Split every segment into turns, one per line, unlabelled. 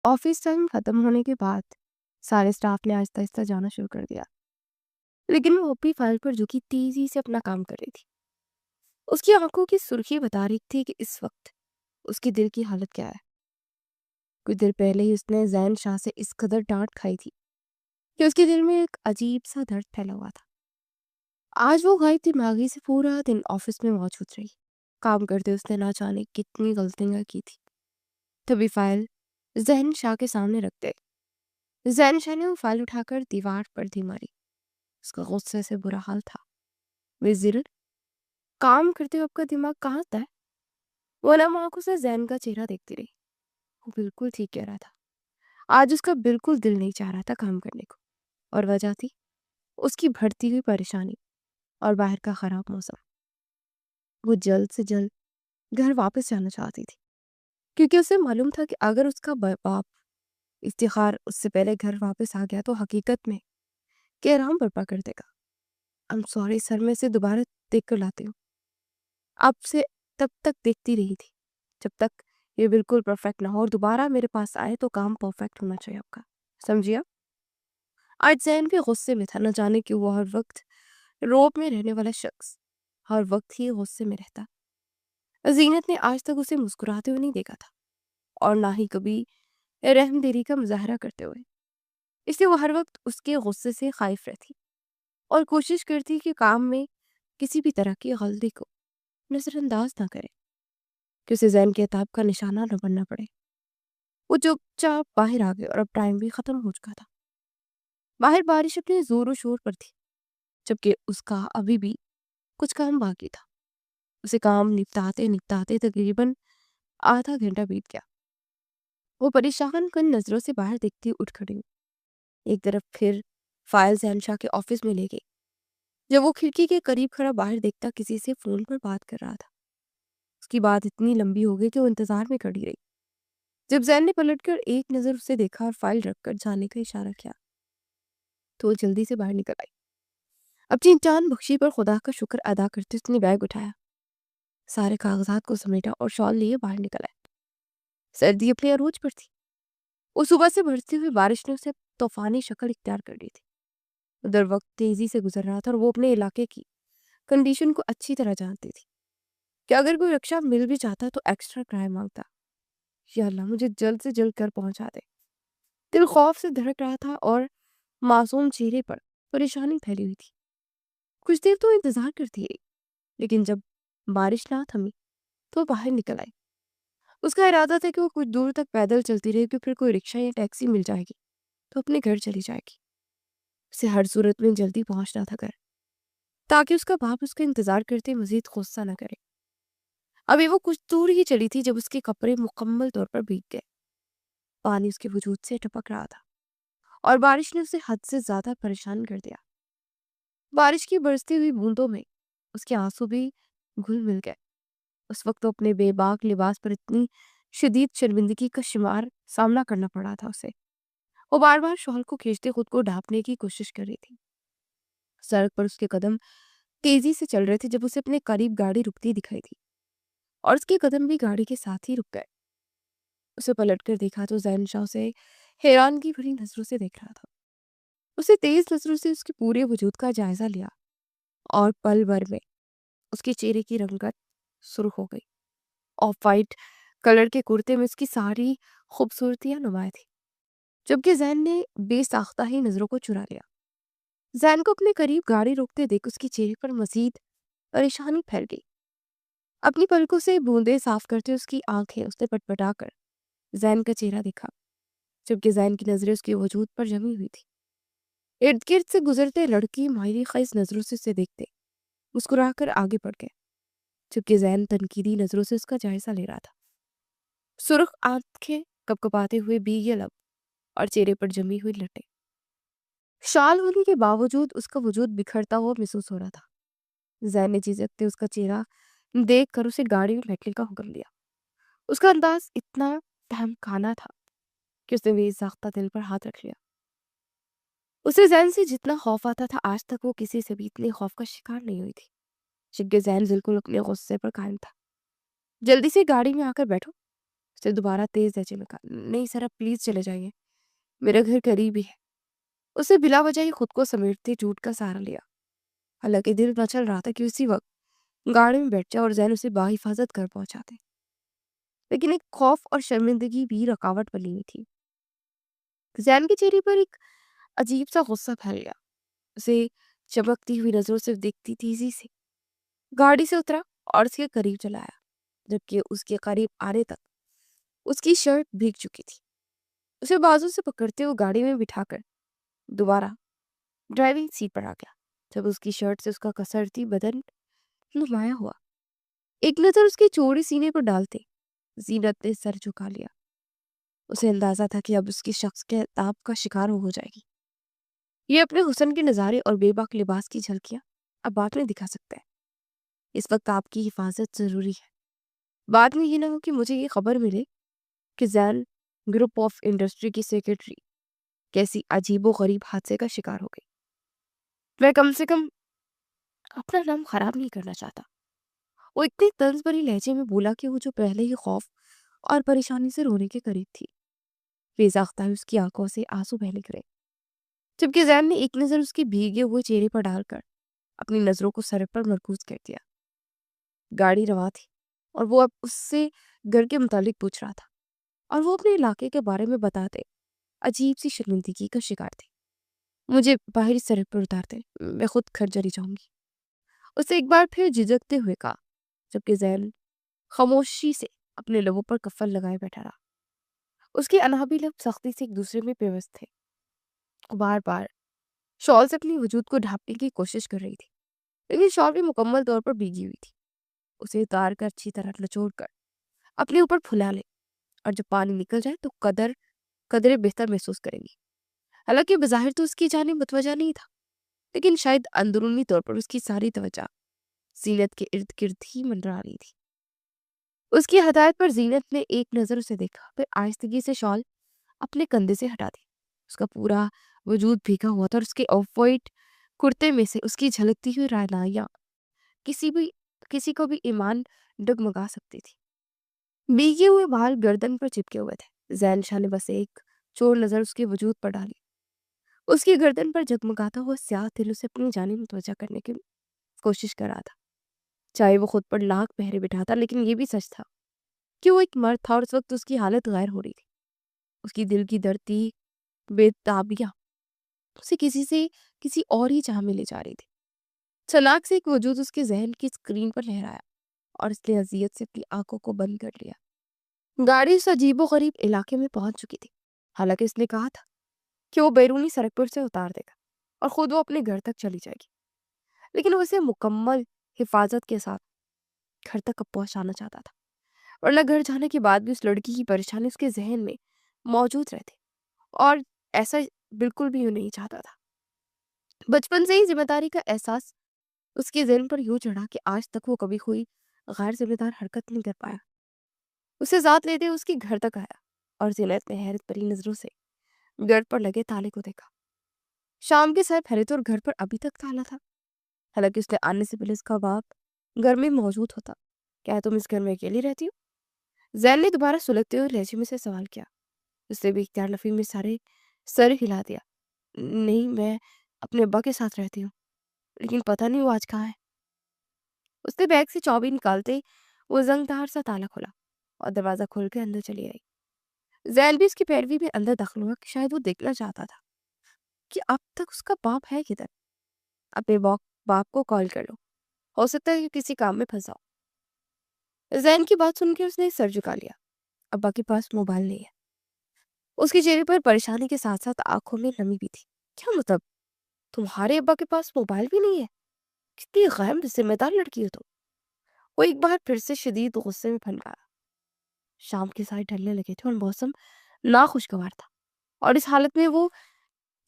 Office time ختم ہونے کے بعد سارے اسٹاف نے آہستہ آہستہ جانا شروع کر دیا، لیکن وہ اپنی فائل پر جھکی تیزی سے اپنا کام کر رہی تھی۔ اس کی آنکھوں کی سرخی بتا رہی تھی کہ اس وقت اس کی دل کی حالت کیا ہے۔ کچھ دیر پہلے ہی اس نے زین شاہ سے اس قدر ڈانٹ کھائی تھی کہ اس کے دل میں ایک عجیب سا درد پھیلا ہوا تھا۔ آج وہ غائب دماغی سے پورا دن آفس میں موجود رہی۔ کام کرتے اس نے نہ جانے کتنی غلطیاں کی تھی۔ تبھی فائل زین شاہ کے سامنے رکھ دے۔ زین شاہ نے وہ فائل اٹھا کر دیوار پر دھی ماری۔ اس کا غصے سے برا حال تھا۔ وزیر، کام کرتے ہوئے آپ کا دماغ کہاں تھا؟ وہ نم آنکھوں سے زین کا چہرہ دیکھتی رہی۔ وہ بالکل ٹھیک کہہ رہا تھا۔ آج اس کا بالکل دل نہیں چاہ رہا تھا کام کرنے کو، اور وجہ تھی اس کی بڑھتی ہوئی پریشانی اور باہر کا خراب موسم۔ وہ جلد سے جلد گھر واپس جانا چاہتی تھی، کیونکہ اسے معلوم تھا کہ اگر اس کا باپ افتخار اس سے پہلے گھر واپس آ گیا تو حقیقت میں کہ آرام برپا کر دے گا۔ I'm sorry سر، میں اسے دوبارہ دیکھ کر لاتی ہوں۔ آپ سے تب تک دیکھتی رہی تھی جب تک یہ بالکل پرفیکٹ نہ ہو، اور دوبارہ میرے پاس آئے تو کام پرفیکٹ ہونا چاہیے آپ کا، سمجھیے؟ آج زین بھی غصے میں تھا، نہ جانے کہ وہ ہر وقت روب میں رہنے والا شخص ہر وقت ہی غصے میں رہتا۔ زینت نے آج تک اسے مسکراتے ہوئے نہیں دیکھا تھا، اور نہ ہی کبھی رحم دلی کا مظاہرہ کرتے ہوئے، اس لیے وہ ہر وقت اس کے غصے سے خائف رہتی اور کوشش کرتی کہ کام میں کسی بھی طرح کی غلطی کو نظر انداز نہ کرے، کہ اسے زین کے عتاب کا نشانہ نہ بننا پڑے۔ وہ چپ چاپ باہر آ گئے اور اب ٹائم بھی ختم ہو چکا تھا۔ باہر بارش اپنے زور و شور پر تھی، جبکہ اس کا ابھی بھی کچھ کام باقی تھا۔ اسے کام نپٹاتے نپٹاتے تقریباً آدھا گھنٹہ بیت گیا۔ وہ پریشان کن نظروں سے باہر دیکھتی اٹھ کھڑی ہوئی۔ ایک طرف پھر فائل زین شاہ کے آفس میں لے گئی۔ جب وہ کھڑکی کے قریب کھڑا باہر دیکھتا کسی سے فون پر بات کر رہا تھا۔ اس کی بات اتنی لمبی ہو گئی کہ وہ انتظار میں کھڑی رہی۔ جب زین نے پلٹ کر ایک نظر اسے دیکھا اور فائل رکھ کر جانے کا اشارہ کیا تو وہ جلدی سے باہر نکل آئی۔ اپنی جان بخشی پر خدا کا شکر ادا کرتے اس نے بیگ اٹھایا، سارے کاغذات کو سمیٹا اور شال لیے باہر نکل آئے۔ سردی اپنے عروج پر تھی۔ وہ صبح سے برستی ہوئی بارش نے اسے طوفانی شکل اختیار کر لی تھی۔ ادھر وقت تیزی سے گزر رہا تھا اور وہ اپنے علاقے کی کنڈیشن کو اچھی طرح جانتی تھی کہ اگر کوئی رکشہ مل بھی جاتا تو ایکسٹرا کرایہ مانگتا۔ یا اللہ، مجھے جلد سے جلد گھر پہنچا دے۔ دل خوف سے دھڑک رہا تھا اور معصوم چہرے پر پریشانی پھیلی ہوئی تھی۔ کچھ دیر تو انتظار کرتی رہی، لیکن جب بارش نہ تھمی تو وہ باہر نکل آئی۔ اس کا ارادہ تھا کہ وہ کچھ دور تک پیدل چلتی رہے گی، پھر کوئی رکشہ یا ٹیکسی مل جائے گی تو اپنے گھر چلی جائے گی۔ اسے ہر صورت میں جلدی پہنچنا تھا گھر، تاکہ اس کا باپ اس کا انتظار کرتے مزید غصہ نہ کرے۔ ابھی وہ کچھ دور ہی چلی تھی جب اس کے کپڑے مکمل طور پر بھیگ گئے۔ پانی اس کے وجود سے ٹپک رہا تھا اور بارش نے اسے حد سے زیادہ پریشان کر دیا۔ بارش کی برستی ہوئی بوندوں میں اس کے آنسو بھی گھل مل گئے۔ اس وقت تو اپنے بے باک لباس پر اتنی شدید شرمندگی کا سامنا کرنا پڑا تھا اسے۔ وہ بار بار شال کو کھینچتے خود کو ڈھانپنے کی کوشش کر رہی تھی۔ سڑک پر اس کے قدم تیزی سے چل رہے تھے جب اسے اپنے قریب گاڑی رکتی دکھائی تھی، اور اس کے قدم بھی گاڑی کے ساتھ ہی رک گئے۔ اسے پلٹ کر دیکھا تو زین شاہ اسے حیرانگی بھری نظروں سے دیکھ رہا تھا۔ اسے تیز نظروں سے اس کے پورے وجود کا جائزہ لیا، اور پل بھر میں اس کے چہرے کی رنگت سرخ ہو گئی۔ آف وائٹ کلر کے کرتے میں اس کی ساری خوبصورتیاں نمایاں تھی، جبکہ زین نے بے ساختہ ہی نظروں کو چرا لیا۔ زین کو اپنے قریب گاڑی روکتے دیکھ اس کے چہرے پر مزید پریشانی پھیل گئی۔ اپنی پلکوں سے بوندیں صاف کرتے اس کی آنکھیں اس نے پٹپٹا کر زین کا چہرہ دیکھا، جبکہ زین کی نظریں اس کے وجود پر جمی ہوئی تھی۔ ارد گرد سے گزرتے لڑکی مایوس خیز نظروں سے اسے دیکھتے مسکرا کر آگے بڑھ گئے، جبکہ زین تنقیدی نظروں سے اس کا جائزہ لے رہا تھا۔ سرخ آنکھیں کپکپاتے ہوئے بھیگے لب اور چہرے پر جمی ہوئی لٹیں، شال ہونے کے باوجود اس کا وجود بکھرتا ہوا محسوس ہو رہا تھا۔ زین نے جھجکتے اس کا چہرہ دیکھ کر اسے گاڑی میں بیٹھنے کا حکم دیا۔ اس کا انداز اتنا تہمکانا تھا کہ اس نے بے ساختہ دل پر ہاتھ رکھ لیا۔ اسے زین سے جتنا خوف آتا تھا آج تک وہ کسی سے بھی اتنے خوف کا شکار نہیں ہوئی تھی، جبکہ زین بالکل اپنے غصے پر قائم تھا۔ جلدی سے گاڑی میں آ کر بیٹھو، اسے دوبارہ تیز لہجے میں کہا، نہیں سر آپ پلیز چلے جائیے، میرا گھر قریب ہی ہے۔ اسے بلا وجہ ہی خود کو سمیٹتے جھوٹ کا سہارا لیا، حالانکہ دل مچل رہا تھا کہ اسی وقت گاڑی میں بیٹھ جائے اور زین اسے باحفاظت گھر پہنچا دے، لیکن ایک خوف اور شرمندگی بھی رکاوٹ بنی ہوئی تھی۔ زین کے چہرے پر ایک عجیب سا غصہ پھیل گیا، اسے چمکتی ہوئی نظروں سے دیکھتی تیزی سے گاڑی سے اترا اور اس کے قریب چلایا، جبکہ اس کے قریب آنے تک اس کی شرٹ بھیگ چکی تھی۔ اسے بازو سے پکڑتے ہوئے گاڑی میں بٹھا کر دوبارہ ڈرائیونگ سیٹ پر آ گیا، جب اس کی شرٹ سے اس کا کسرتی بدن نمایاں ہوا۔ ایک نظر اس کے چوڑے سینے پر ڈالتے زینت نے سر جھکا لیا۔ اسے اندازہ تھا کہ اب اس کی شخص کے عتاب کا شکار ہو جائے گی۔ یہ اپنے حسن کے نظارے اور بے باک لباس کی جھلکیاں اب بعد میں دکھا سکتا ہے، اس وقت آپ کی حفاظت ضروری ہے۔ بعد میں یہ نہ ہو کہ مجھے یہ خبر ملے کہ زین گروپ آف انڈسٹری کی سیکرٹری کیسی عجیب و غریب حادثے کا شکار ہو گئی۔ میں کم سے کم اپنا نام خراب نہیں کرنا چاہتا۔ وہ اتنے طنز بھری لہجے میں بولا کہ وہ جو پہلے ہی خوف اور پریشانی سے رونے کے قریب تھی، بے ساختہ اس کی آنکھوں سے آنسو بہہ نکلے، جبکہ زین نے ایک نظر اس کے بھیگے ہوئے چہرے پر ڈال کر اپنی نظروں کو سر پر مرکوز کر دیا۔ گاڑی رواں تھی اور وہ اب اس سے گھر کے متعلق پوچھ رہا تھا، اور وہ اپنے علاقے کے بارے میں بتاتے عجیب سی شرمندگی کا شکار تھے۔ مجھے باہری سڑک پر اتارتے، میں خود گھر چلی جاؤں گی، اسے ایک بار پھر جھجکتے ہوئے کہا، جبکہ زین خاموشی سے اپنے لبوں پر کفل لگائے بیٹھا رہا۔ اس کے انابی لب سختی سے ایک دوسرے میں پیوست تھے، بار بار شال سے اپنی وجود کو ڈھانپنے کی کوشش کر رہی تھی، لیکن شال بھی مکمل طور پر بھیگی ہوئی تھی۔ اسے اتار کر اچھی طرح نچوڑ کر اپنے اوپر پھلا لے، اور جب پانی نکل جائے تو قدرے بہتر محسوس کریں گی۔ حالانکہ بظاہر تو اس کی جانب متوجہ نہیں تھا، لیکن شاید اندرونی طور پر اس کی ساری توجہ زینت کے ارد گرد ہی منڈرا رہی تھی۔ اس کی ہدایت پر زینت نے ایک نظر اسے دیکھا، پھر آہستگی سے شال اپنے کندھے سے ہٹا دی۔ اس کا پورا وجود بھیگا ہوا تھا اور اس کے آف وائٹ کرتے میں سے اس کی جھلکتی ہوئی رعنائیاں کسی کو بھی ایمان ڈگمگا سکتی تھی۔ بھیگے ہوئے بال گردن پر چپکے ہوئے تھے۔ زین شاہ نے بس ایک چور نظر اس کے وجود پر ڈالی۔ اس کی گردن پر جگمگاتا ہوا سیاہ تل اسے اپنی جانب متوجہ کرنے کی کوشش کر رہا تھا، چاہے وہ خود پر لاکھ پہرے بٹھاتا، لیکن یہ بھی سچ تھا کہ وہ ایک مرد تھا اور اس وقت اس کی حالت غیر ہو رہی تھی۔ اس کی دل کی دھڑتی بے تابیاں اسے کسی اور ہی چاہ میں لے جا رہی تھی۔ چلاک سے ایک وجود اس کے ذہن کی اسکرین پر لہرایا اور اس نے اذیت سے اپنی آنکھوں کو بند کر لیا۔ گاڑی اس عجیب و غریب علاقے میں پہنچ چکی تھی، حالانکہ اس نے کہا تھا کہ وہ بیرونی سڑک پر سے اتار دے گا اور خود وہ اپنے گھر تک چلی جائے گی، لیکن وہ اسے مکمل حفاظت کے ساتھ گھر تک پہنچانا چاہتا تھا، ورنہ گھر جانے کے بعد بھی اس لڑکی کی پریشانی اس کے ذہن میں موجود رہتے، اور ایسا بالکل بھی وہ نہیں چاہتا تھا۔ بچپن سے ہی ذمہ داری کا احساس اس کے ذہن پر یوں چڑھا کہ آج تک وہ کبھی کوئی غیر ذمہ دار حرکت نہیں کر پایا۔ اسے ذات لیتے اس کے گھر تک آیا اور زینت نے حیرت بھری نظروں سے گھر پر لگے تالے کو دیکھا۔ شام کے 7 پھیرے تھے اور گھر پر ابھی تک تالا تھا، حالانکہ اس نے آنے سے پہلے اس کا باپ گھر میں موجود ہوتا۔ کیا تم اس گھر میں اکیلی رہتی ہو؟ زین نے دوبارہ سلگتے ہوئے لہجے میں سے سوال کیا۔ اس نے بھی اختیار لفی میں سر ہلا دیا۔ نہیں، میں اپنے ابا کے ساتھ رہتی ہوں، لیکن پتہ نہیں وہ آج کہاں ہے۔ اس نے بیگ سے چابی نکالتے وہ زنگ دار سا تالا کھولا اور دروازہ کھول کے اندر چلی آئی۔ زین بھی اس کی پیروی میں اندر داخل ہوا کہ شاید وہ دیکھنا چاہتا تھا کہ اب تک اس کا باپ ہے کدھر۔ اپنے باپ کو کال کر لو، ہو سکتا ہے کہ کسی کام میں پھنسا ہو۔ زین کی بات سن کے اس نے سر جھکا لیا۔ ابا کے پاس موبائل نہیں ہے۔ اس کے چہرے پر پریشانی کے ساتھ ساتھ آنکھوں میں نمی بھی تھی۔ کیا مطلب؟ تمہارے ابا کے پاس موبائل بھی نہیں ہے؟ کتنی غیر ذمہ دار لڑکی ہو تم۔ وہ ایک بار پھر سے شدید غصے میں پھنکایا۔ شام کے سائے ڈھلنے لگے تھے اور موسم ناخوشگوار تھا، اور اس حالت میں وہ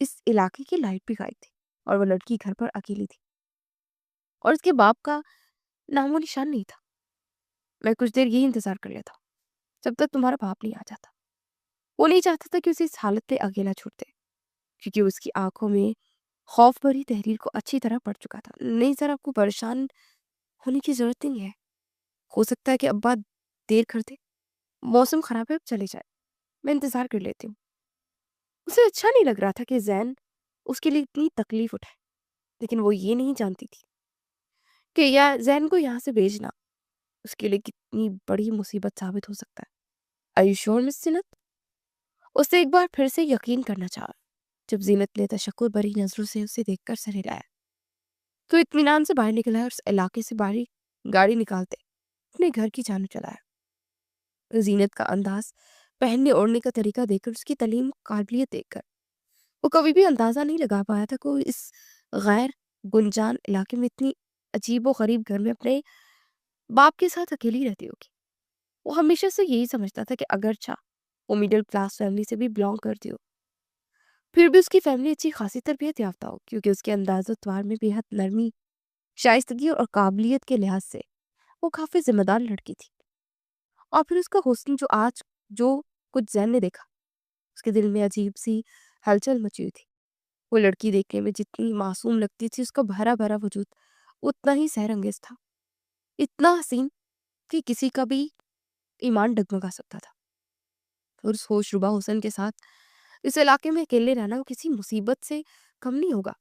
اس علاقے کی لائٹ بھی غائب تھی اور وہ لڑکی گھر پر اکیلی تھی اور اس کے باپ کا نام و نشان نہیں تھا۔ میں کچھ دیر یہی انتظار کر لیتا ہوں جب تک تمہارا باپ نہیں آ جاتا۔ وہ نہیں چاہتا تھا کہ اسے اس حالت میں اکیلا چھوڑ دے، کیونکہ اس کی آنکھوں میں خوف بھری تحریر کو اچھی طرح پڑ چکا تھا۔ نہیں سر، آپ کو پریشان ہونے کی ضرورت نہیں ہے، ہو سکتا ہے کہ ابا دیر کر دے، موسم خراب ہے، اب چلے جائے، میں انتظار کر لیتی ہوں۔ اسے اچھا نہیں لگ رہا تھا کہ زین اس کے لیے اتنی تکلیف اٹھائے، لیکن وہ یہ نہیں جانتی تھی کہ یا زین کو یہاں سے بھیجنا اس کے لیے کتنی بڑی مصیبت ثابت ہو سکتا ہے۔ Are you sure, Miss زینت؟ اسے ایک بار پھر سے یقین کرنا چاہا۔ جب زینت نے تشکر بھری نظروں سے اسے دیکھ کر سر ہلایا تو اطمینان سے باہر نکلا اور اس علاقے سے باہر گاڑی نکالتے اپنے گھر کی جانب چلایا۔ زینت کا انداز، پہننے اوڑھنے کا طریقہ دیکھ کر، اس کی تعلیم قابلیت دیکھ کر وہ کبھی بھی اندازہ نہیں لگا پایا تھا کہ وہ اس غیر گنجان علاقے میں اتنی عجیب و غریب گھر میں اپنے باپ کے ساتھ اکیلی رہتی ہوگی۔ وہ ہمیشہ سے یہی سمجھتا تھا کہ اگرچہ وہ میڈل کلاس فیملی سے بھی بلانگ کرتی ہو، پھر بھی اس کی فیملی اچھی خاصی تربیت یافتہ ہو، کیونکہ اس کے انداز و اتوار میں بے حد نرمی، شائستگی اور قابلیت کے لحاظ سے وہ کافی ذمہ دار لڑکی تھی۔ اور پھر اس کا حسن جو کچھ زین نے دیکھا، اس کے دل میں عجیب سی ہلچل مچی ہوئی تھی۔ وہ لڑکی دیکھنے میں جتنی معصوم لگتی تھی، اس کا بھرا بھرا وجود اتنا ہی سحر انگیز تھا، اتنا حسین کہ کسی کا بھی ایمان ڈگمگا سکتا تھا۔ اور اس ہوش ربا حسن کے ساتھ اس علاقے میں اکیلے رہنا وہ کسی مصیبت سے کم نہیں ہوگا۔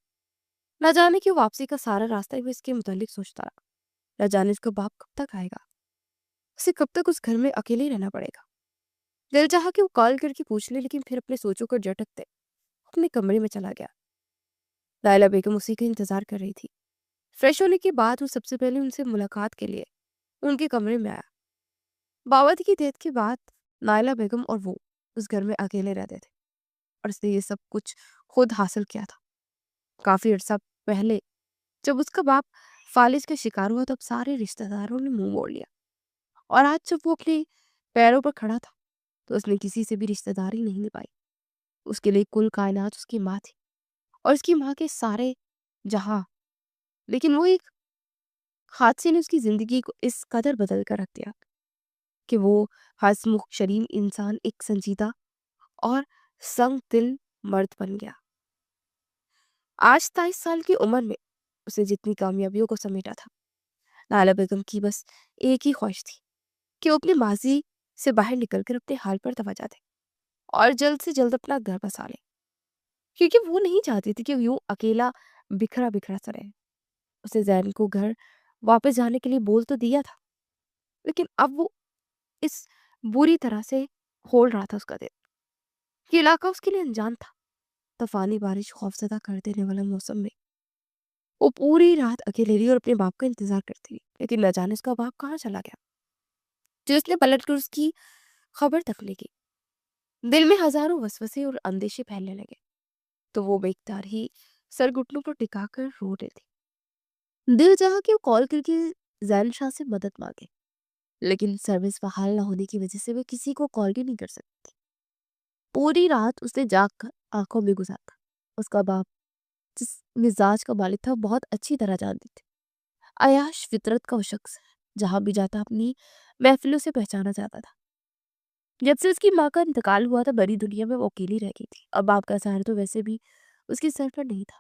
نہ جانے کہ واپسی کا سارا راستہ وہ اس کے متعلق سوچتا رہا۔ نہ جانے اس کا باپ کب تک آئے گا، اسے کب تک اس گھر میں اکیلے رہنا پڑے گا۔ دل چاہا کہ وہ کال کر کے پوچھ لے، لیکن پھر اپنے سوچوں کو جھٹکتے اپنے کمرے میں چلا گیا۔ لائلہ بیگم اسی کا انتظار کر رہی تھی۔ فریش ہونے کے بعد وہ سب سے پہلے ان سے ملاقات کے لیے ان کے کمرے میں آیا۔ باورچی کی ڈیتھ کے بعد نائلہ بیگم اور وہ اس گھر میں اکیلے رہتے تھے، اور اس نے یہ سب کچھ خود حاصل کیا تھا۔ کافی عرصہ پہلے جب اس کا باپ فالج کا شکار ہوا، تب سارے رشتہ داروں نے منہ موڑ لیا، اور آج جب وہ اپنے پیروں پر کھڑا تھا تو اس نے کسی سے بھی رشتہ داری نہیں نبھائی۔ اس کے لیے کل کائنات اس کی ماں تھی، اور اس کی ماں کے سارے جہاں۔ لیکن وہ ایک حادثے نے اس کی زندگی کو اس قدر بدل کر رکھ دیا کہ وہ ہسمکھ شریم انسان ایک سنجیدہ اور سنگ دل مرد بن گیا۔ آج 27 سال کی عمر میں اسے جتنی کامیابیوں کو سمیٹا تھا، لائلہ بیگم کی بس ایک ہی خواہش تھی کہ وہ اپنے ماضی سے باہر نکل کر اپنے حال پر توجہ دے اور جلد سے جلد اپنا گھر بسا لے، کیونکہ وہ نہیں چاہتی تھی کہ یوں اکیلا بکھرا بکھرا سا رہے۔ اسے زین کو گھر واپس جانے کے لیے بول تو دیا تھا، لیکن اب وہ اس بری طرح سے کھول رہا تھا اس کا دل۔ یہ علاقہ اس کے لیے انجان تھا۔ طوفانی بارش، خوفزدہ کر دینے والا موسم میں وہ پوری رات اکیلے رہی اور اپنے باپ کا انتظار کرتی رہی، لیکن نہ جانے اس کا باپ کہاں چلا گیا، جس نے پلٹ کر اس کی خبر تک لے گی۔ دل میں ہزاروں وسوسے اور اندیشے پھیلنے لگے تو وہ بیختار ہی سر گھٹنوں پر ٹکا کر رو رہی تھی۔ دل چاہا کہ وہ کال کر کے زین شاہ سے مدد مانگے، لیکن سروس بحال نہ ہونے کی وجہ سے وہ کسی کو کال بھی نہیں کر سکتی۔ پوری رات اس نے جاگ کر آنکھوں میں گزارا۔ اس کا باپ جس مزاج کا مالک تھا، بہت اچھی طرح جانتی تھی۔ عیاش فطرت کا وہ شخص جہاں بھی جاتا اپنی محفلوں سے پہچانا جاتا تھا۔ جب سے اس کی ماں کا انتقال ہوا تھا، بڑی دنیا میں وہ اکیلی رہ گئی تھی، اور باپ کا سہارا تو ویسے بھی اس کے سر پر نہیں تھا۔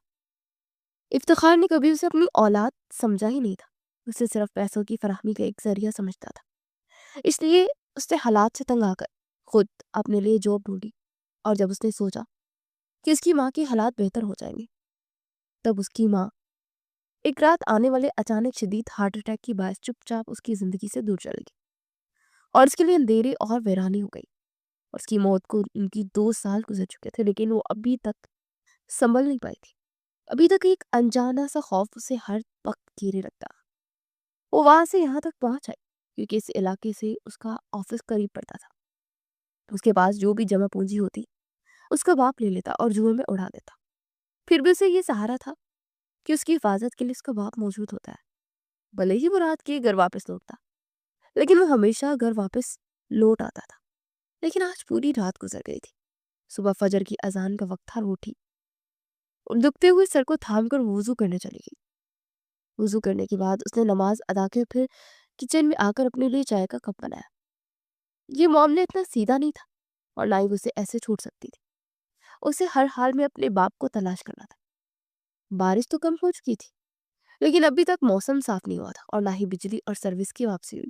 افتخار نے کبھی اسے اپنی اولاد سمجھا ہی نہیں تھا، اسے صرف پیسوں کی فراہمی کا ایک ذریعہ سمجھتا تھا۔ اس لیے اس نے حالات سے تنگ آ کر خود اپنے لیے جاب ڈھونڈی، اور جب اس نے سوچا کہ اس کی ماں کے حالات بہتر ہو جائیں گے، تب اس کی ماں ایک رات آنے والے اچانک شدید ہارٹ اٹیک کی باعث چپ چاپ اس کی زندگی سے دور چل گئی، اور اس کے لیے اندھیرے اور ویرانی ہو گئی۔ اس کی موت کو ان کی 2 سال گزر چکے تھے، لیکن وہ ابھی تک سنبھل نہیں پائی تھی۔ ابھی تک ایک انجانا سا خوف اسے ہر وقت گھیرے رکھتا۔ وہ وہاں سے یہاں تک پہنچ آئی کیونکہ اس علاقے سے اس کا آفس قریب پڑتا تھا۔ اس کے پاس جو بھی جمع پونجی ہوتی اس کا باپ لے لیتا اور جوئے میں اڑا دیتا۔ پھر بھی اسے یہ سہارا تھا کہ اس کی حفاظت کے لیے اس کا باپ موجود ہوتا ہے۔ بھلے ہی وہ رات کے گھر واپس لوٹتا، لیکن وہ ہمیشہ گھر واپس لوٹ آتا تھا۔ لیکن آج پوری رات گزر گئی تھی۔ صبح فجر کی اذان کا وقت تھا، وہ اٹھی اور دکھتے ہوئے سر کو تھام کر وضو کرنے چلی گئی۔ وضو کرنے کے بعد اس نے نماز ادا کر پھر کچن میں آ کر اپنے لیے چائے کا کپ بنایا۔ یہ معاملہ اتنا سیدھا نہیں تھا، اور نہ ہی اسے ایسے چھوٹ سکتی تھی۔ اسے ہر حال میں اپنے باپ کو تلاش کرنا تھا۔ بارش تو کم ہو چکی تھی، لیکن ابھی تک موسم صاف نہیں ہوا تھا، اور نہ ہی بجلی اور سروس کی واپسی ہوئی۔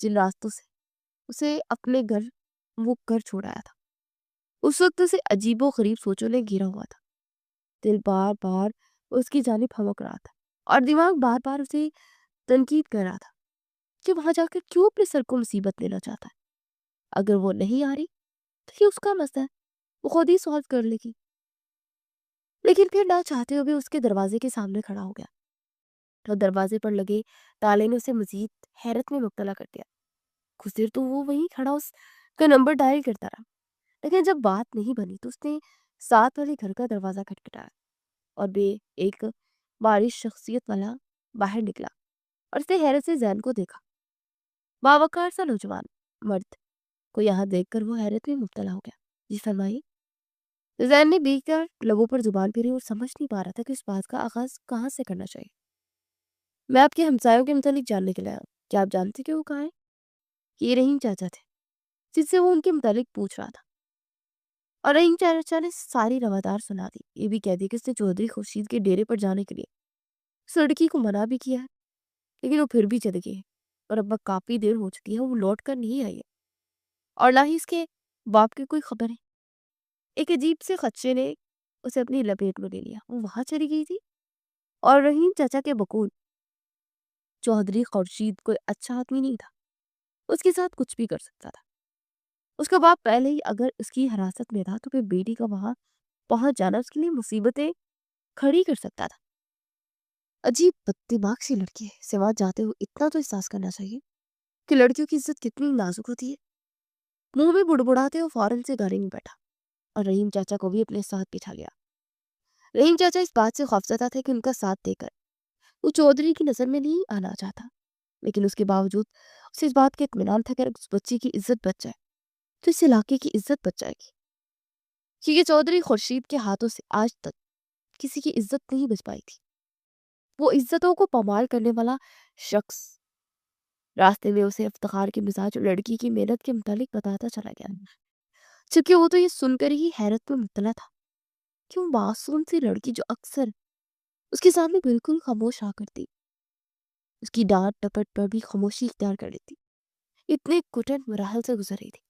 جن راستوں سے اسے اپنے گھر وہ گھر چھوڑایا تھا، اس وقت اسے عجیب و غریب سوچوں نے گھیرا ہوا تھا۔ دل بار بار اس کی جانب پھمک رہا تھا اور دماغ بار بار اسے تنقید کر رہا تھا کہ وہاں جا کر کیوں اپنے سر کو مصیبت لینا چاہتا ہے۔ اگر وہ نہیں آ رہی تو یہ اس کا مسئلہ ہے، وہ خود ہی سالو کر لے گی۔ لیکن پھر نہ چاہتے ہوئے اس کے دروازے کے سامنے کھڑا ہو گیا اور دروازے پر لگے تالے نے اسے مزید حیرت میں مبتلا کر دیا۔ کچھ دیر تو وہ وہیں کھڑا اس کا نمبر ڈائل کرتا رہا، لیکن جب بات نہیں بنی تو اس نے ساتھ والے گھر کا دروازہ کھٹکھٹایا اور ایک بارش شخصیت والا باہر نکلا اور اس نے حیرت سے زین کو دیکھا۔ باوقار سا نوجوان مرد کو یہاں دیکھ کر وہ حیرت میں مبتلا ہو گیا۔ جی فرمائیے۔ زین نے بے کر لبوں پر زبان پھیری اور سمجھ نہیں پا رہا تھا کہ اس بات کا آغاز کہاں سے کرنا چاہیے۔ میں آپ کے ہمسایوں کے متعلق جاننے کے لیے آیا ہوں۔ کیا آپ جانتے کہ وہ کہاں ہیں؟ یہ رحیم چاچا تھے جس سے وہ ان کے متعلق پوچھ رہا تھا، اور رحیم چاچا نے ساری روادار سنا دی۔ یہ بھی کہہ دی کہ اس نے چودھری خورشید کے ڈیرے پر جانے کے لیے اس لڑکی کو منع بھی کیا ہے، لیکن وہ پھر بھی چلی گئی ہے اور اب کافی دیر ہو چکی ہے، وہ لوٹ کر نہیں آئی ہے اور نہ ہی اس کے باپ کی کوئی خبر ہے۔ ایک عجیب سے خدشے نے اسے اپنی لپیٹ میں لے لیا۔ وہ وہاں چلی گئی تھی اور رحیم چاچا کے بقول چودھری خورشید کوئی اچھا آدمی نہیں تھا، اس کے ساتھ کچھ بھی کر سکتا تھا۔ اس کا باپ پہلے ہی اگر اس کی حراست میں تھا تو پھر بیٹی کا وہاں پہنچ جانا اس کے لیے مصیبتیں کھڑی کر سکتا تھا۔ عجیب بددماغ سی لڑکی ہے، سماج جاتے ہوئے اتنا تو احساس کرنا چاہیے کہ لڑکیوں کی عزت کتنی نازک ہوتی ہے۔ منہ میں بڑبڑاتے وہ فوراً سے گاڑی میں بیٹھا اور رحیم چاچا کو بھی اپنے ساتھ بٹھا لیا۔ رحیم چاچا اس بات سے خوفزدہ تھے کہ ان کا ساتھ دے کر وہ چودھری کی نظر میں نہیں آنا چاہتا، لیکن اس کے باوجود اسے اس بات کا اطمینان تھا کہ اگر اس بچی کی عزت بچ جائے تو اس علاقے کی عزت بچ جائے گی، کیونکہ چودھری خورشید کے ہاتھوں سے آج تک کسی کی عزت نہیں بچ پائی تھی۔ وہ عزتوں کو پامال کرنے والا شخص راستے میں اسے افتخار کے مزاج اور لڑکی کی محنت کے متعلق بتاتا چلا گیا، جبکہ وہ تو یہ سن کر ہی حیرت میں مبتلا تھا کہ وہ معصوم سی لڑکی جو اکثر اس کے سامنے بالکل خاموش آ کرتی، اس کی ڈانٹ ٹپٹ پر بھی خاموشی اختیار کر لیتی، اتنے کٹن مراحل سے گزر رہی تھی۔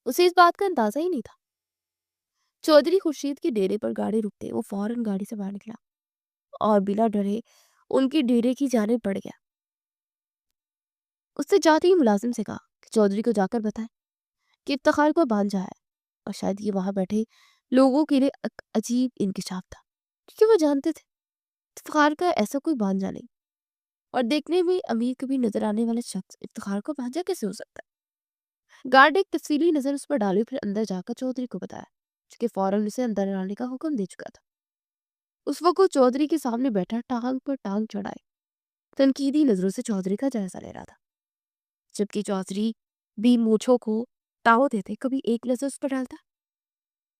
اسے اس بات کا اندازہ ہی نہیں تھا۔ چودھری خورشید کے ڈیرے پر گاڑی رکتے وہ فوراً گاڑی سے باہر نکلا اور بلا ڈرے ان کی ڈیرے کی جانب بڑھ گیا۔ اس سے جاتے ہی ملازم سے کہا کہ چودھری کو جا کر بتائیں کہ افتخار کو بانجھا ہے، اور شاید یہ وہاں بیٹھے لوگوں کے لیے ایک عجیب انکشاف تھا، کیونکہ وہ جانتے تھے افتخار کا ایسا کوئی بانجھا نہیں، اور دیکھنے میں امیر کبھی نظر آنے والا شخص افتخار کو بانجھا کیسے ہو سکتا ہے۔ گارڈ ایک تفصیلی نظر اس پر ڈالی، پھر اندر جا کر چودھری کو بتایا، کہ فوراً اسے اندر آنے کا حکم دے چکا تھا۔ اس وقت وہ چودھری کے سامنے بیٹھا ٹانگ پر ٹانگ چڑھائے تنقیدی نظروں سے چودھری کا جائزہ لے رہا تھا، جبکہ چودھری بھی مونچھوں کو تاؤ دیتے کبھی ایک نظر اس پر ڈالتا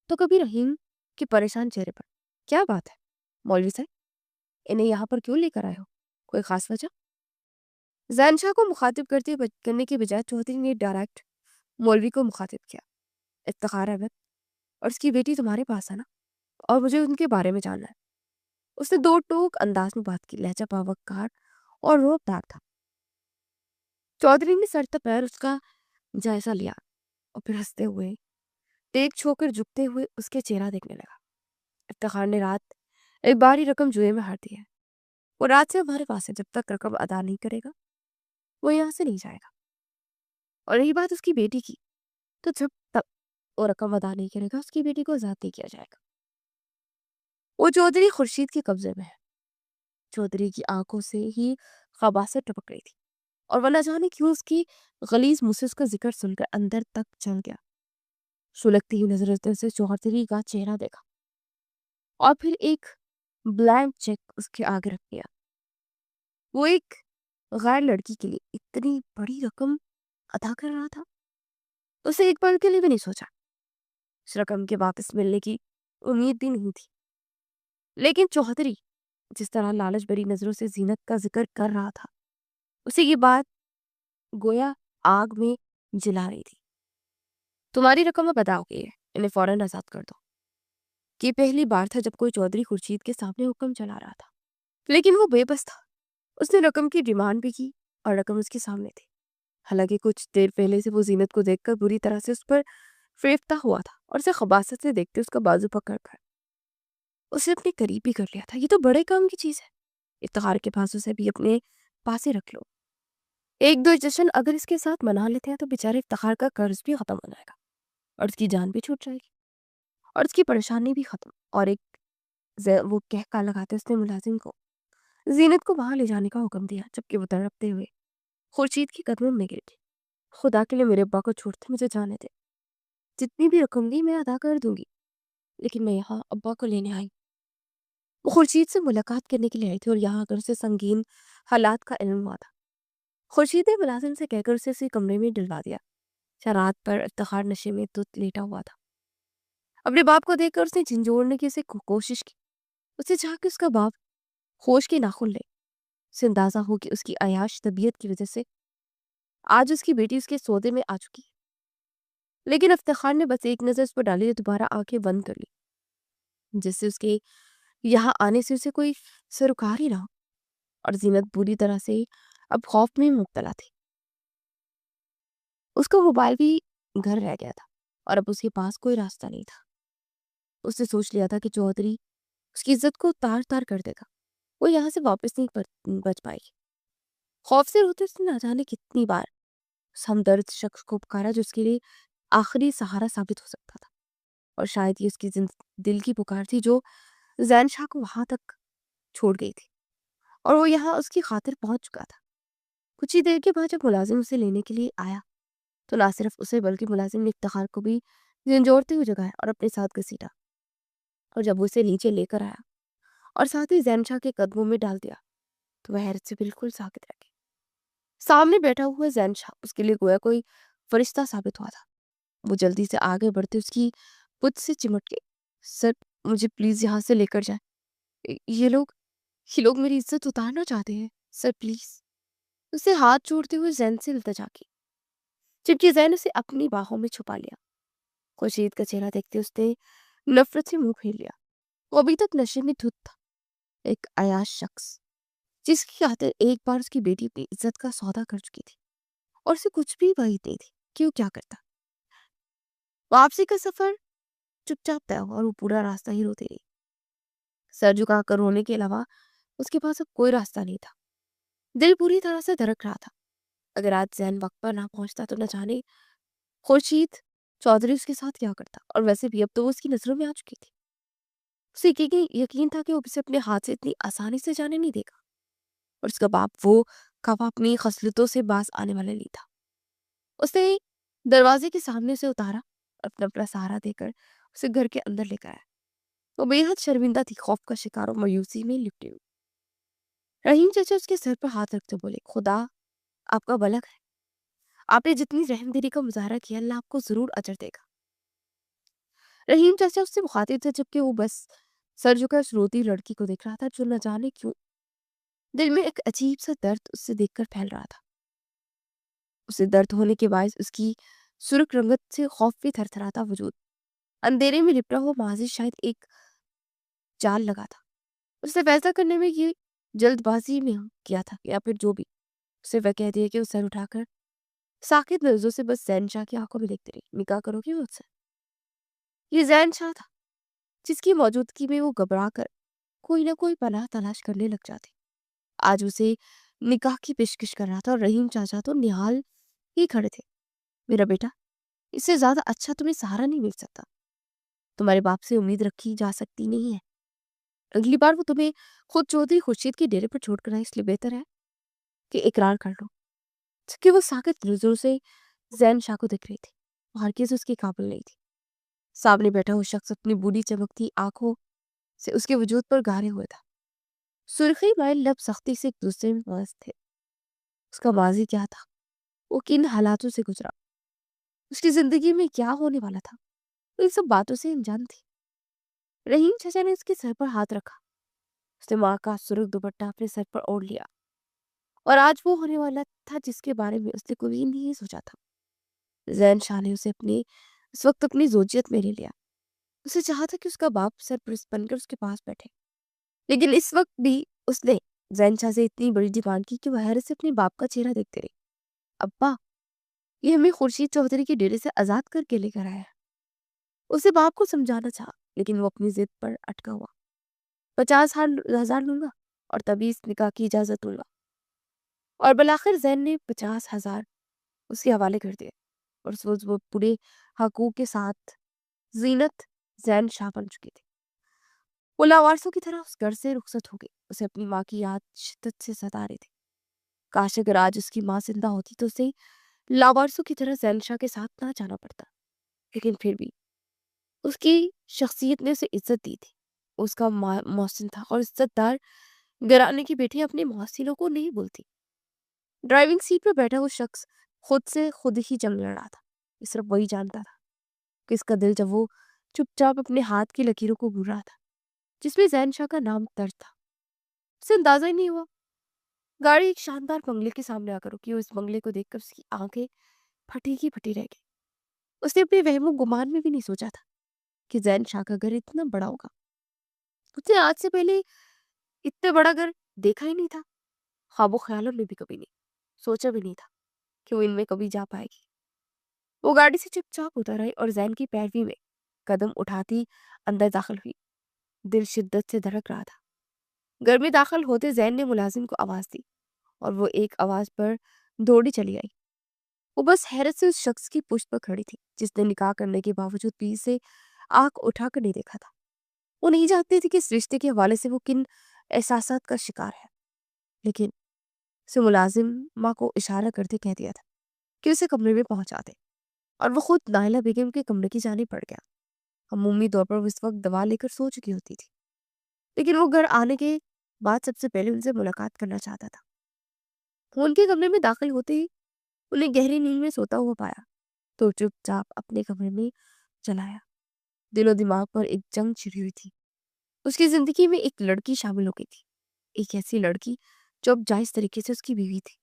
تو کبھی رحیم کے پریشان چہرے پر۔ کیا بات ہے مولوی صاحب، انہیں یہاں پر کیوں لے کر آئے ہو؟ کوئی خاص وجہ؟ زین شاہ کو مخاطب کرنے کے بجائے چودھری نے ڈائریکٹ مولوی کو مخاطب کیا۔ افتخار احمد اور اس کی بیٹی تمہارے پاس ہے نا، اور مجھے ان کے بارے میں جاننا ہے۔ اس نے دو ٹوک انداز میں بات کی، لہجہ باوقار اور روب دار تھا۔ چودھری نے سر تپیر اس کا جائزہ لیا اور پھر ہنستے ہوئے ٹیک چھو کر جھکتے ہوئے اس کے چہرہ دیکھنے لگا۔ افتخار نے رات ایک باری رقم جوئے میں ہار دی ہے، وہ رات سے ہمارے پاس ہے، جب تک رقم ادا نہیں کرے گا وہ یہاں سے نہیں جائے گا، اور رہی بات اس کی بیٹی کی، تو جب تک وہ رقم ادا نہیں کرے گا اس کی بیٹی کو آزاد نہیں کیا جائے گا۔ وہ چودھری خورشید کے قبضے میں ہے۔ چودھری کی آنکھوں سے ہی خباثت ٹپک رہی تھی، اور وہ نہ جانے کیوں اس کی غلیظ مسس کا ذکر سن کر اندر تک چل گیا۔ سلگتی ہوئی نظر سے چودھری کا چہرہ دیکھا اور پھر ایک بلینک چیک اس کے آگے رکھ دیا۔ وہ ایک غیر لڑکی کے لیے اتنی بڑی رقم ادا کر رہا تھا، اسے ایک پل کے لیے بھی نہیں سوچا۔ اس رقم کے واپس ملنے کی امید بھی نہیں تھی، لیکن چودھری جس طرح لالچ بھری نظروں سے زینت کا ذکر کر رہا تھا، اسے یہ بات گویا آگ میں جلا رہی تھی۔ تمہاری رقم اب ادا ہو گئی ہے، انہیں فوراً آزاد کر دو۔ یہ پہلی بار تھا جب کوئی چودھری خورشید کے سامنے حکم چلا رہا تھا، لیکن وہ بے بس تھا۔ اس نے رقم کی ڈیمانڈ بھی کی اور رقم اس کے سامنے تھی، حالانکہ کچھ دیر پہلے سے وہ زینت کو دیکھ کر بری طرح سے اس پر فریفتہ ہوا تھا اور اسے خباثت سے دیکھتے اس کا بازو پکڑ کر اسے اپنے قریب ہی کر لیا تھا۔ یہ تو بڑے کام کی چیز ہے، افتخار کے پاس اسے بھی اپنے پاس ہی رکھ لو۔ ایک دو جشن اگر اس کے ساتھ منا لیتے ہیں تو بیچارے افتخار کا قرض بھی ختم ہو جائے گا اور اس کی جان بھی چھوٹ جائے گی اور اس کی پریشانی بھی ختم۔ اور ایک وہ کہکا لگاتے اس نے ملازم کو زینت کو وہاں لے جانے کا حکم دیا، جبکہ وہ تڑپتے ہوئے خورشید کے قدموں میں گر گئی۔ خدا کے لیے میرے ابا کو چھوڑتے مجھے جانے دے، جتنی بھی رقم گی میں ادا کر دوں گی، لیکن میں یہاں ابا کو لینے آئی۔ وہ خورشید سے ملاقات کرنے کے لیے آئی تھی اور یہاں اگر اسے سنگین حالات کا علم ہوا تھا۔ خورشید نے ملازم سے کہہ کر اسے اسی کمرے میں ڈلوا دیا۔ رات پر افتخار نشے میں دھت لیٹا ہوا تھا۔ اپنے باپ کو دیکھ کر اس نے جھنجھوڑنے کی اسے کوشش کی۔ اسے چاہ کہ اس کا باپ ہوش کے ناخن لے۔ اسے اندازہ ہو کہ اس کی عیاش طبیعت کی وجہ سے آج اس کی بیٹی اس کے سودے میں آ چکی ہے، لیکن افتخار نے بس ایک نظر اس پر ڈالی اور دوبارہ آنکھیں بند کر لی، جس سے اس کے یہاں آنے سے اسے کوئی سروکار ہی نہ ہو۔ اور زینت بری طرح سے اب خوف میں مبتلا تھی۔ اس کا موبائل بھی گھر رہ گیا تھا اور اب اس کے پاس کوئی راستہ نہیں تھا۔ اس نے سوچ لیا تھا کہ چودھری اس کی عزت کو تار تار کر دے گا، وہ یہاں سے واپس نہیں بچ پائے گی۔ خوف سے روتے اس نے نہ جانے کتنی بار اس ہمدرد شخص کو پکارا جو اس کے لیے آخری سہارا ثابت ہو سکتا تھا، اور شاید یہ اس کی دل کی پکار تھی جو زین شاہ کو وہاں تک چھوڑ گئی تھی اور وہ یہاں اس کی خاطر پہنچ چکا تھا۔ کچھ ہی دیر کے بعد جب ملازم اسے لینے کے لیے آیا تو نہ صرف اسے بلکہ ملازم نے افتخار کو بھی جھنجھوڑتے ہوئے جگایا اور اپنے ساتھ گھسیٹا، اور جب وہ اسے نیچے لے کر آیا اور ساتھ ہی زین شاہ کے قدموں میں ڈال دیا تو وہ حیرت سے بالکل ساکت رہ گئی۔ سامنے بیٹھا ہوا زین شاہ اس کے لیے گویا کوئی فرشتہ ثابت ہوا تھا۔ وہ جلدی سے آگے بڑھتے اس کی پچھ سے چمٹ گئے۔ سر، مجھے پلیز یہاں سے لے کر جائیں، یہ لوگ میری عزت اتارنا چاہتے ہیں، سر پلیز۔ اسے ہاتھ جوڑتے ہوئے زین سے التجا کی، جبکہ زین اسے اپنی باہوں میں چھپا لیا۔ خورشید کا چہرہ دیکھتے اس نے نفرت سے منہ پھیر لیا۔ وہ ابھی تک نشے میں دھت تھا، ایک عیاش شخص جس کی خاطر ایک بار اس کی بیٹی اپنی عزت کا سودا کر چکی تھی اور اسے کچھ بھی وعید نہیں تھی کہ وہ کیا کرتا۔ واپسی کا سفر چپ چاپ طے ہوا اور وہ پورا راستہ ہی روتے رہی، سر جھکا کر رونے کے علاوہ اس کے پاس اب کوئی راستہ نہیں تھا۔ دل پوری طرح سے دھڑک رہا تھا، اگر آج زین وقت پر نہ پہنچتا تو نہ جانے خورشید چودھری اس کے ساتھ کیا کرتا، اور ویسے بھی اب تو وہ اس کی نظروں میں آ چکی تھی۔ اسے یقین تھا کہ وہ اسے اپنے ہاتھ سے اتنی آسانی سے جانے نہیں دے گا، اور اس کا باپ وہ کب اپنی خصلتوں سے باز آنے والا نہیں تھا۔ اس نے دروازے کے سامنے سے اتارا اور اپنا سہارا دے کر اسے گھر کے اندر لے کے آیا۔ وہ بے حد شرمندہ تھی، خوف کا شکار اور مایوسی میں لپٹی ہوئی۔ رحیم چچا اس کے سر پر ہاتھ رکھتے بولے، خدا آپ کا بھلا کرے، آپ نے جتنی رحم دلی کا مظاہرہ کیا اللہ آپ کو ضرور اجر دے گا۔ رحیم چچا اس سے مخاطب تھا، جبکہ وہ بس سر جھکا اس روتی لڑکی کو دیکھ رہا تھا جو نہ جانے کیوں دل میں ایک عجیب سا درد اس سے دیکھ کر پھیل رہا تھا۔ اسے درد ہونے کے باعث اس کی سرخ رنگت سے خوف بھی تھر تھراتا وجود، اندھیرے میں لپٹا ہوا ماضی شاید ایک جال لگا تھا۔ اس نے فیصلہ کرنے میں یہ جلد بازی میں کیا تھا یا پھر جو بھی، اسے وہ کہہ دیا کہ وہ سر اٹھا کر ساکت لفظوں سے بس زین شاہ کی آنکھوں میں دیکھتے رہی، نکاح کرو گی مجھ سے؟ یہ زین شاہ تھا جس کی موجودگی میں وہ گھبرا کر کوئی نہ کوئی پناہ تلاش کرنے لگ جاتی۔ آج اسے نکاح کی پیشکش کر رہا تھا اور رحیم چاچا تو نہال ہی کھڑے تھے۔ میرا بیٹا، اس سے زیادہ اچھا تمہیں سہارا نہیں مل سکتا، تمہارے باپ سے امید رکھی جا سکتی نہیں ہے۔ اگلی بار وہ تمہیں خود چودھری خورشید کے ڈیرے پر چھوڑ کر آئے، اس لیے بہتر ہے کہ اقرار کر لو۔ کہ وہ ساکت نظروں سے زین شاہ کو دیکھ رہی تھی، وہ ہرگز اس کے قابل نہیں تھی۔ سامنے بیٹھا وہ شخص اپنی بوڑھی چمکتی آنکھوں سے اس کے وجود پر گارے ہوئے تھا، سرخی مائل لب سختی سے ایک دوسرے میں مست تھے۔ اس کا ماضی کیا تھا، وہ کن حالاتوں سے گزرا، اس کی زندگی میں کیا ہونے والا تھا، وہ ان سب باتوں سے انجان تھی۔ رحیم چچا نے اس کے سر پر ہاتھ رکھا، اس نے ماں کا سرخ دوپٹہ اپنے سر پر اوڑھ لیا، اور آج وہ ہونے والا تھا جس کے بارے میں اس نے کبھی نہیں سوچا تھا۔ زین شاہ نے اسے اس وقت اپنی زوجیت میں لے لیا۔ اسے چاہا تھا کہ اس کا باپ سرپرست بن کر اس کے پاس بیٹھے، لیکن اس وقت بھی اس نے زین شاہ سے اتنی بڑی ڈیمانڈ کی کہ وہ حیرت سے اپنے باپ کا چہرہ دیکھتے رہے۔ ابا، یہ ہمیں خورشید چودھری کے ڈیرے سے آزاد کر کے لے کر آیا۔ اسے باپ کو سمجھانا چاہا لیکن وہ اپنی ضد پر اٹکا ہوا۔ 50,000 لوں گا اور تبھی اس نکاح کی اجازت دوں گا۔ اور بالآخر زین نے 50,000 اس کے حوالے کر دیے اور اس وقت وہ پورے حقوق کے ساتھ زینت زین شاہ بن چکی تھی۔ وہ لاوارثوں کی طرح اس گھر سے رخصت ہو گئی۔ اسے اپنی ماں کی یاد شدت سے ستا رہی تھی۔ کاش اگر آج اس کی ماں زندہ ہوتی تو اسے لاوارثوں کی طرح زین شاہ کے ساتھ نہ جانا پڑتا، لیکن پھر بھی اس کی شخصیت نے اسے عزت دی تھی۔ اس کا محسن تھا اور عزت دار گھرانے کی بیٹی اپنے محسنوں کو نہیں بولتی۔ ڈرائیونگ سیٹ پر بیٹھا وہ شخص خود سے خود ہی جنگ لڑ رہا تھا۔ صرف وہی جانتا تھا کہ اس کا دل جب وہ چپ چاپ اپنے ہاتھ کی لکیروں کو بھول رہا تھا جس میں زین شاہ کا نام درج تھا، اسے اندازہ ہی نہیں ہوا۔ گاڑی ایک شاندار بنگلے کے سامنے آ کر رکی اور اس بنگلے کو دیکھ کر اس کی آنکھیں پھٹی کی پھٹی رہ گئی۔ اس نے اپنے وہم و گمان میں بھی نہیں سوچا تھا کہ زین شاہ کا گھر اتنا بڑا ہوگا۔ اس نے آج سے پہلے اتنا بڑا گھر دیکھا ہی نہیں تھا۔ خواب و خیالوں میں بھی کبھی نہیں سوچا بھی نہیں تھا کہ وہ ان میں کبھی جا پائے گی۔ وہ گاڑی سے چپ چاپ اتر آئی اور زین کی پیروی میں قدم اٹھاتی اندر داخل ہوئی۔ دل شدت سے دھڑک رہا تھا۔ گھر میں داخل ہوتے زین نے ملازم کو آواز دی اور وہ ایک آواز پر دوڑی چلی آئی۔ وہ بس حیرت سے اس شخص کی پشت پر کھڑی تھی جس نے نکاح کرنے کے باوجود بھی سے آنکھ اٹھا کر نہیں دیکھا تھا۔ وہ نہیں جانتی تھی کہ اس رشتے کے حوالے سے وہ کن احساسات کا شکار ہے، لیکن اسے ملازم ماں کو اشارہ کرتے کہہ دیا تھا کہ اسے کمرے میں پہنچا دے اور وہ خود نائلہ بیگم کے کمرے کی جانب بڑھ گیا۔ عمومی طور پر وہ اس وقت دوا لے کر سو چکی ہوتی تھی، لیکن وہ گھر آنے کے بعد سب سے پہلے ان سے ملاقات کرنا چاہتا تھا۔ وہ ان کے کمرے میں داخل ہوتے ہی انہیں گہری نیند میں سوتا ہوا پایا تو چپ چاپ اپنے کمرے میں چلایا۔ دل و دماغ پر ایک جنگ چھڑی ہوئی تھی۔ اس کی زندگی میں ایک لڑکی شامل ہو گئی تھی، ایک ایسی لڑکی جو اب جائز طریقے سے اس کی بیوی تھی،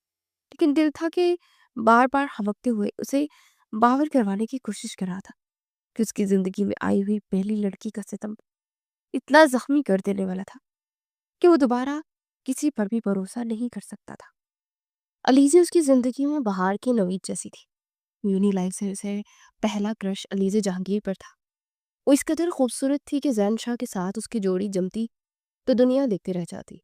لیکن دل تھا کہ بار بار ہمکتے ہوئے اسے باور کروانے کی کوشش کر رہا تھا کہ اس کی زندگی میں آئی ہوئی پہلی لڑکی کا ستم اتنا زخمی کر دینے والا تھا کہ وہ دوبارہ کسی پر بھی بھروسہ نہیں کر سکتا تھا۔ علیزے اس کی زندگی میں بہار کی نوید جیسی تھی۔ یونی لائف سے اسے پہلا کرش علیزے جہانگیر پر تھا۔ وہ اس قدر خوبصورت تھی کہ زین شاہ کے ساتھ اس کی جوڑی جمتی تو دنیا دیکھتے رہ جاتی،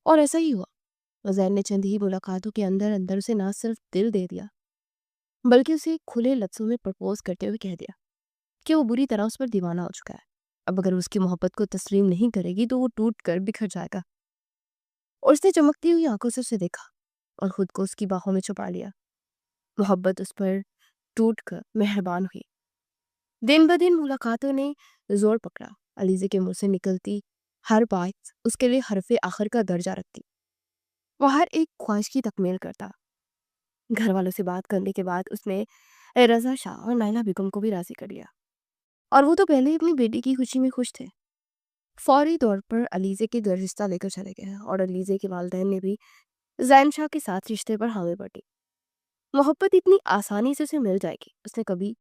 اور ایسا ہی ہوا۔ زین نے چند ہی ملاقاتوں کے اندر اندر اسے نہ صرف دل دے دیا بلکہ اسے کھلے لفظوں میں پرپوز کرتے ہوئے کہہ دیا کہ وہ بری طرح اس پر دیوانہ ہو چکا ہے۔ اب اگر اس کی محبت کو تسلیم نہیں کرے گی تو وہ ٹوٹ کر بکھر جائے گا۔ اور اس نے چمکتی ہوئی آنکھوں سے اسے دیکھا اور خود کو اس کی باہوں میں چھپا لیا۔ محبت اس پر ٹوٹ کر مہربان ہوئی۔ دن بدن ملاقاتوں نے زور پکڑا۔ علیزے کے منہ سے نکلتی ہر بات اس کے لیے حرف آخر کا درجہ رکھتی۔ وہ ہر ایک خواہش کی تکمیل کرتا۔ گھر والوں سے بات کرنے کے بعد اس نے رضا شاہ اور نائلہ بیگم کو بھی راضی کر لیا، اور وہ تو پہلے ہی اپنی بیٹی کی خوشی میں خوش تھے۔ فوری طور پر علیزے کے گھر رشتہ لے کر چلے گئے اور علیزے کے والدین نے بھی زین شاہ کے ساتھ رشتے پر حامی بڑھی۔ محبت اتنی آسانی سے اسے مل جائے گی اس نے کبھی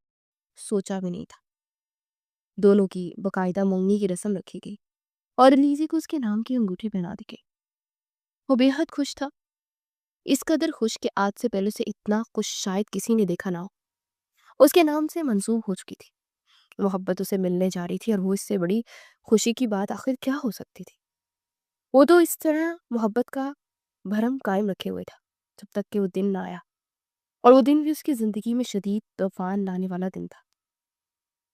سوچا بھی نہیں تھا۔ دونوں کی باقاعدہ منگنی کی رسم رکھی گئی اور علیزے کو اس کے نام کی انگوٹھی پہنا دی گئی۔ وہ بے حد خوش تھا، اس قدر خوش کہ آج سے پہلے سے اتنا خوش شاید کسی نے دیکھا نہ ہو۔ اس کے نام سے منسوب ہو چکی تھی۔ محبت اسے ملنے جا رہی تھی اور وہ اس سے بڑی خوشی کی بات آخر کیا ہو سکتی تھی۔ وہ تو اس طرح محبت کا بھرم قائم رکھے ہوئے تھا جب تک کہ وہ دن نہ آیا، اور وہ دن بھی اس کی زندگی میں شدید طوفان لانے والا دن تھا۔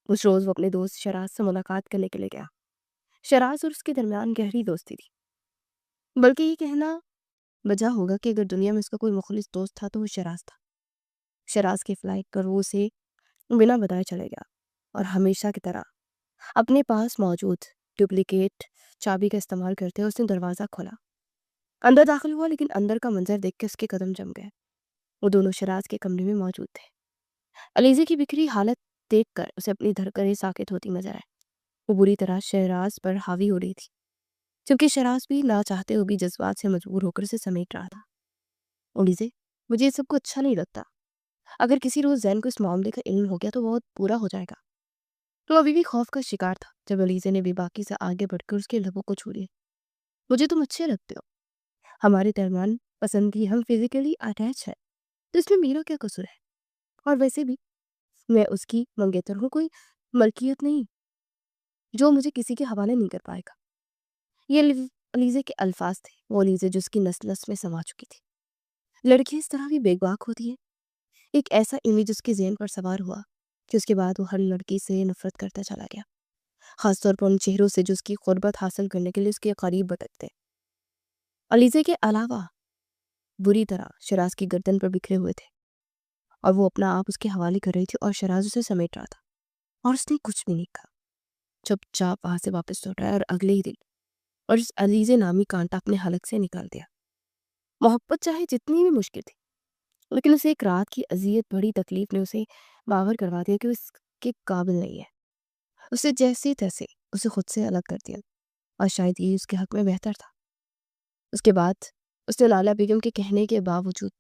اس روز وہ اپنے دوست شراز سے ملاقات کرنے کے لیے گیا۔ شراز اور اس کے درمیان گہری دوستی تھی، بلکہ یہ کہنا بجا ہوگا کہ اگر دنیا میں اس کا کوئی مخلص دوست تھا تو وہ شراز تھا۔ شراز کی فلائٹ پر وہ اسے بنا بتائے چلے گیا اور ہمیشہ کی طرح اپنے پاس موجود ڈپلیکیٹ چابی کا استعمال کرتے ہوئے اس نے دروازہ کھولا۔ اندر داخل ہوا، لیکن اندر کا منظر دیکھ کے اس کے قدم جم گئے۔ وہ دونوں شراز کے کمرے میں موجود تھے۔ علیزے کی بکھری حالت دیکھ کر اسے اپنی دھڑکنیں ساکت ہوتی نظر آئے۔ وہ بری طرح شراز پر حاوی ہو رہی تھی، جبکہ شراز بھی نہ چاہتے ہوئے بھی جذبات سے مجبور ہو کر اسے سمیٹ رہا تھا۔ علیزے، مجھے یہ سب کو اچھا نہیں لگتا۔ اگر کسی روز زین کو اس معاملے کا علم ہو گیا تو بہت برا ہو جائے گا۔ تو ابھی بھی خوف کا شکار تھا جب علیزے نے بے باکی سے آگے بڑھ کر اس کے لبوں کو چھو لیا۔ مجھے تم اچھے لگتے ہو، ہمارے درمیان پسندگی، ہم فزیکلی اٹیچ ہے، تو اس میں میرا کیا قصور ہے؟ اور ویسے بھی میں اس کی منگیتر ہوں، کوئی ملکیت نہیں جو مجھے کسی کے حوالے نہیں کر پائے گا۔ یہ علیزے کے الفاظ تھے، وہ علیزے جو اس کی نس نس میں سما چکی تھی۔ لڑکی اس طرح بھی بے باک ہوتی ہے۔ ایک ایسا امیج اس کے ذہن پر سوار ہوا کہ اس کے بعد وہ ہر لڑکی سے نفرت کرتا چلا گیا، خاص طور پر ان چہروں سے جو اس کی قربت حاصل کرنے کے لیے اس کے قریب بتکتے۔ علیزے کے علاوہ بری طرح شراز کی گردن پر بکھرے ہوئے تھے، اور وہ اپنا آپ اس کے حوالے کر رہی تھی، اور شراز اسے سمیٹ رہا تھا، اور اس نے کچھ بھی نہیں کہا، چپ چاپ وہاں سے واپس لوٹ آیا، اور اگلے ہی دن اور اس علیزے نامی کانٹا اپنے حلق سے نکال دیا۔ محبت چاہے جتنی بھی مشکل تھی، لیکن اسے ایک رات کی اذیت بڑی تکلیف نے اسے باور کروا دیا کہ وہ اس کے قابل نہیں ہے۔ اسے جیسے تیسے اسے خود سے الگ کر دیا، اور شاید یہ اس کے حق میں بہتر تھا۔ اس کے بعد اس نے لالہ بیگم کے کہنے کے باوجود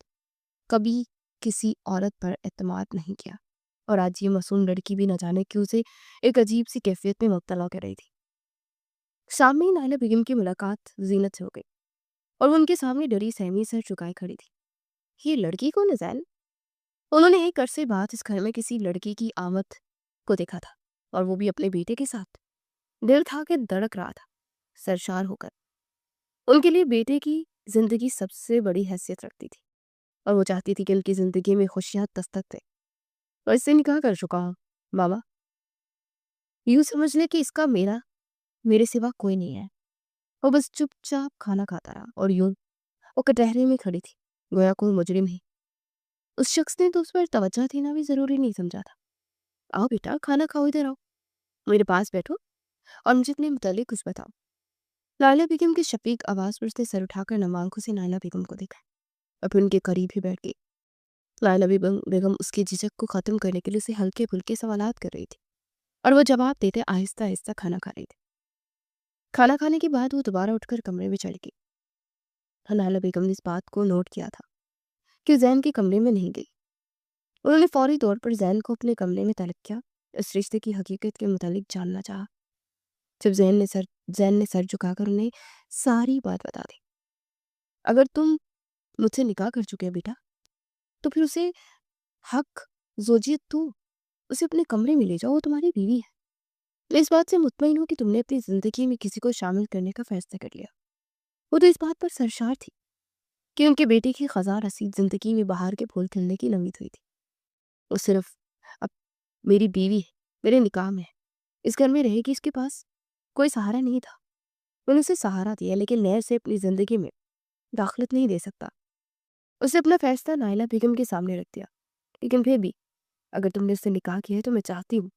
کبھی کسی عورت پر اعتماد نہیں کیا، اور آج یہ معصوم لڑکی بھی نہ جانے کہ اسے ایک عجیب سی کیفیت میں مبتلا کر رہی تھی۔ سامنے ہی لالہ بیگم کی ملاقات زینت سے ہو گئی، اور وہ ان کے سامنے ڈری سہمی سر چکائے کھڑی تھی۔ یہ لڑکی کون ہے زین؟ انہوں نے ایک عرصے بعد اس گھر میں کسی لڑکی کی آمد کو دیکھا تھا، اور وہ بھی اپنے بیٹے کے ساتھ۔ دل تھا کہ دھڑک رہا تھا سرشار ہو کر۔ ان کے لیے بیٹے کی زندگی سب سے بڑی حیثیت رکھتی تھی، اور وہ چاہتی تھی کہ ان کی زندگی میں خوشیاں دستک دے۔ اور اس سے نکاح کر چکا ہوں ماما، یوں سمجھ لے کہ اس کا میرے سوا کوئی نہیں ہے۔ وہ بس چپ چاپ کھانا کھاتا رہا، اور یوں وہ کٹہرے میں کھڑی تھی گویا کوئی مجرم ہی۔ اس شخص نے تو اس پر توجہ دینا بھی ضروری نہیں سمجھا تھا۔ آؤ بیٹا، کھانا کھاؤ، ادھر آؤ، میرے پاس بیٹھو اور مجھے اپنے متعلق کچھ بتاؤ۔ لالہ بیگم کی شفیق آواز پر اس نے سر اٹھا کر نم آنکھوں سے نائلہ بیگم کو دیکھا، اور پھر ان کے قریب ہی بیٹھ گئی۔ لالہ بیگم اس کی جھجک کو ختم کرنے کے لیے اسے ہلکے پھلکے سوالات کر رہی تھی، اور وہ جواب دیتے آہستہ آہستہ کھانا کھا رہی تھی۔ کھانا کھانے کے بعد وہ دوبارہ اٹھ کر کمرے میں چڑھ گئی۔ لالہ بیگم نے اس بات کو نوٹ کیا تھا کہ زین کے کمرے میں نہیں گئی۔ انہوں نے فوری طور پر زین کو اپنے کمرے میں طلب کیا، اس رشتے کی حقیقت کے متعلق جاننا چاہا۔ جب زین نے سر جھکا کر انہیں ساری بات بتا دی۔ اگر تم مجھ سے نکاح کر چکے بیٹا، تو پھر اسے حق زوجیت دو، اسے اپنے کمرے میں لے جاؤ، وہ تمہاری بیوی ہے۔ میں اس بات سے مطمئن ہوں کہ تم نے اپنی زندگی میں کسی کو شامل کرنے کا فیصلہ کر لیا۔ وہ تو اس بات پر سرشار تھی کہ ان کے بیٹے کی خزاں رسید زندگی میں بہار کے پھول کھلنے کی امید ہوئی تھی۔ وہ صرف اب میری بیوی ہے، میرے نکاح میں ہے، اس گھر میں رہے گی، اس کے پاس کوئی سہارا نہیں تھا۔ میں نے اسے سہارا دیا، لیکن نہر سے اپنی زندگی میں داخلت نہیں دے سکتا۔ اسے اپنا فیصلہ نائلہ بیگم کے سامنے رکھ دیا، لیکن پھر بھی اگر تم نے اس سے نکاح کیا ہے تو میں چاہتی ہوں